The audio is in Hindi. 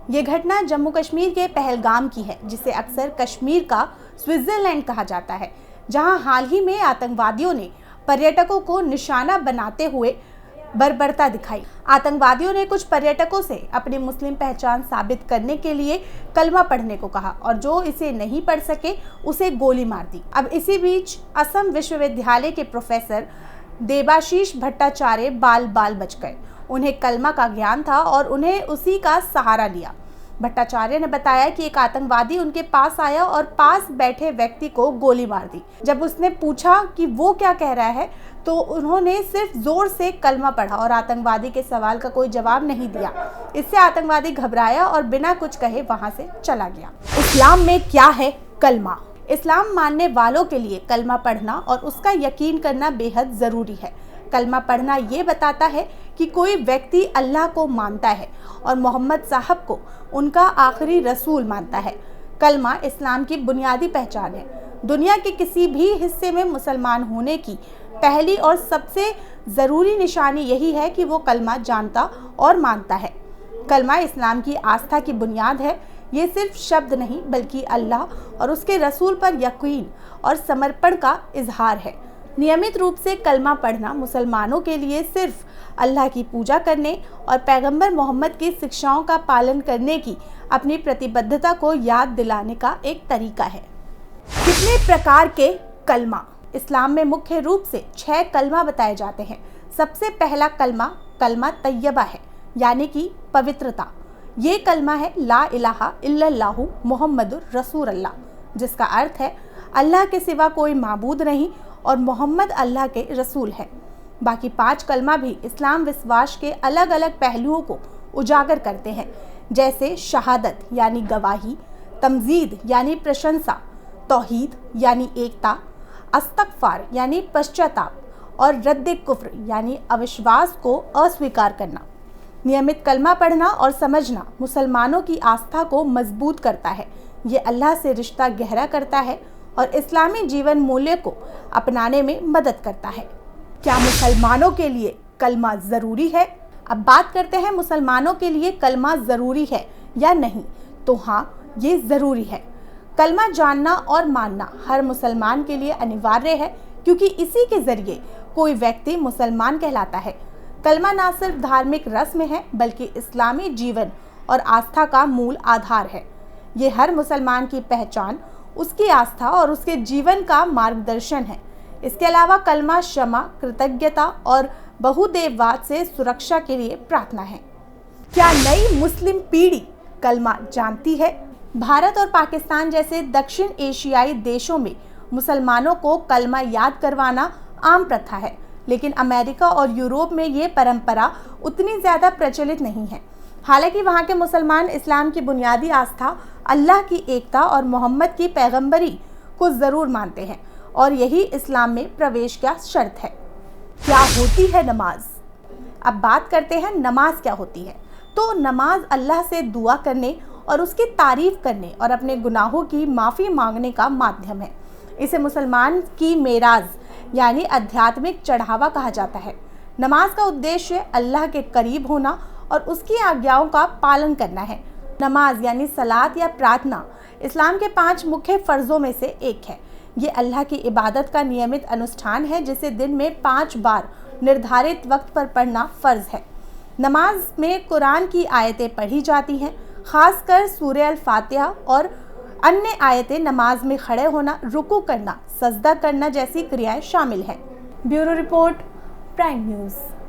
ये घटना जम्मू कश्मीर के पहलगाम की है, जिसे अक्सर कश्मीर का स्विट्जरलैंड कहा जाता है, जहां हाल ही में आतंकवादियों ने पर्यटकों को निशाना बनाते हुए बर्बरता दिखाई। आतंकवादियों ने कुछ पर्यटकों से अपनी मुस्लिम पहचान साबित करने के लिए कलमा पढ़ने को कहा और जो इसे नहीं पढ़ सके उसे गोली मार दी। अब इसी बीच असम विश्वविद्यालय के प्रोफेसर देबाशीष भट्टाचार्य बाल बच गए। उन्हें कलमा का ज्ञान था और उन्हें उसी का सहारा लिया। भट्टाचार्य ने बताया कि एक आतंकवादी उनके पास आया और पास बैठे व्यक्ति को गोली मार दी। जब उसने पूछा कि वो क्या कह रहा है तो उन्होंने सिर्फ जोर से कलमा पढ़ा और आतंकवादी के सवाल का कोई जवाब नहीं दिया। इससे आतंकवादी घबराया और बिना कुछ कहे वहां से चला गया। इस्लाम में क्या है कलमा? इस्लाम मानने वालों के लिए कलमा पढ़ना और उसका यकीन करना बेहद ज़रूरी है। कलमा पढ़ना ये बताता है कि कोई व्यक्ति अल्लाह को मानता है और मोहम्मद साहब को उनका आखिरी रसूल मानता है। कलमा इस्लाम की बुनियादी पहचान है। दुनिया के किसी भी हिस्से में मुसलमान होने की पहली और सबसे ज़रूरी निशानी यही है कि वो कलमा जानता और मानता है। कलमा इस्लाम की आस्था की बुनियाद है। ये सिर्फ शब्द नहीं बल्कि अल्लाह और उसके रसूल पर यकीन और समर्पण का इजहार है। नियमित रूप से कलमा पढ़ना मुसलमानों के लिए सिर्फ अल्लाह की पूजा करने और पैगंबर मोहम्मद की शिक्षाओं का पालन करने की अपनी प्रतिबद्धता को याद दिलाने का एक तरीका है। कितने प्रकार के कलमा? इस्लाम में मुख्य रूप से 6 कलमा बताए जाते हैं। सबसे पहला कलमा तैयबा है, यानी कि पवित्रता। ये कलमा है ला इलाहा इल्लल्लाहु मुहम्मदुर रसूलुल्लाह, जिसका अर्थ है अल्लाह के सिवा कोई माबूद नहीं और मोहम्मद अल्लाह के रसूल है। बाकी 5 कलमा भी इस्लाम विश्वास के अलग अलग पहलुओं को उजागर करते हैं, जैसे शहादत यानी गवाही, तमजीद यानी प्रशंसा, तौहीद यानी एकता, अस्तगफार यानी पश्चाताप और रद्द कुफ्र यानी अविश्वास को अस्वीकार करना। नियमित कलमा पढ़ना और समझना मुसलमानों की आस्था को मजबूत करता है। ये अल्लाह से रिश्ता गहरा करता है और इस्लामी जीवन मूल्य को अपनाने में मदद करता है। क्या मुसलमानों के लिए कलमा ज़रूरी है? अब बात करते हैं मुसलमानों के लिए कलमा ज़रूरी है या नहीं। तो हाँ, ये ज़रूरी है। कलमा जानना और मानना हर मुसलमान के लिए अनिवार्य है, क्योंकि इसी के ज़रिए कोई व्यक्ति मुसलमान कहलाता है। कलमा ना सिर्फ धार्मिक रस्म है बल्कि इस्लामी जीवन और आस्था का मूल आधार है। ये हर मुसलमान की पहचान, उसकी आस्था और उसके जीवन का मार्गदर्शन है। इसके अलावा कलमा क्षमा, कृतज्ञता और बहुदेववाद से सुरक्षा के लिए प्रार्थना है। क्या नई मुस्लिम पीढ़ी कलमा जानती है? भारत और पाकिस्तान जैसे दक्षिण एशियाई देशों में मुसलमानों को कलमा याद करवाना आम प्रथा है, लेकिन अमेरिका और यूरोप में ये परंपरा उतनी ज़्यादा प्रचलित नहीं है। हालांकि वहाँ के मुसलमान इस्लाम की बुनियादी आस्था अल्लाह की एकता और मोहम्मद की पैगंबरी को ज़रूर मानते हैं और यही इस्लाम में प्रवेश का शर्त है। क्या होती है नमाज? अब बात करते हैं नमाज क्या होती है। तो नमाज अल्लाह से दुआ करने और उसकी तारीफ़ करने और अपने गुनाहों की माफ़ी मांगने का माध्यम है। इसे मुसलमान की मेराज यानी आध्यात्मिक चढ़ावा कहा जाता है। नमाज का उद्देश्य अल्लाह के करीब होना और उसकी आज्ञाओं का पालन करना है। नमाज यानी सलात या प्रार्थना इस्लाम के 5 मुख्य फ़र्ज़ों में से एक है। ये अल्लाह की इबादत का नियमित अनुष्ठान है, जिसे दिन में 5 बार निर्धारित वक्त पर पढ़ना फ़र्ज़ है। नमाज में कुरान की आयतें पढ़ी जाती हैं, ख़ासकर सूरह अल-फातिहा और अन्य आयतें। नमाज में खड़े होना, रुकू करना, सजदा करना जैसी क्रियाएं शामिल हैं। Bureau report, prime news.